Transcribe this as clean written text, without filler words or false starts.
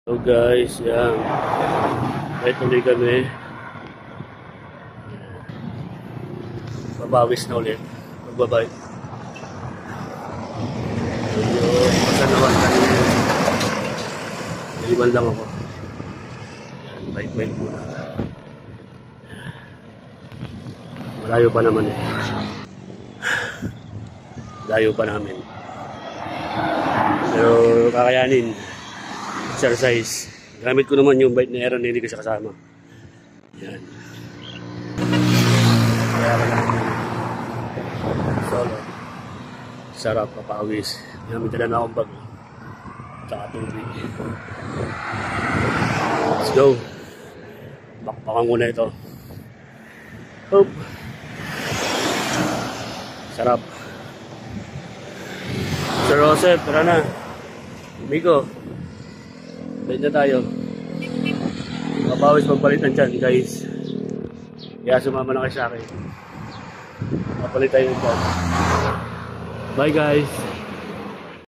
So guys, yan. May tuloy kami. Babawis na ulit. Magbabay. Pasanawan kanina. Naliman lang ako. Yan, bike muna. Malayo pa naman eh. Layo pa namin. Pero kakayanin. Exercise. Gamit ko naman yung bike na Aaron, hindi ko siya kasama. Yan. Kaya lang. Solo. Sarap, papawis. Gamit na akong bag. Tsaka tubig. Let's go. Bakbakan ko na ito. Hope. Sarap. Sir Joseph, tara na. Miko. Bait na tayo. Mapawis magpalitan dyan, guys. Kaya sumama na kayo sa akin. Mapalitan yun dyan. Bye, guys.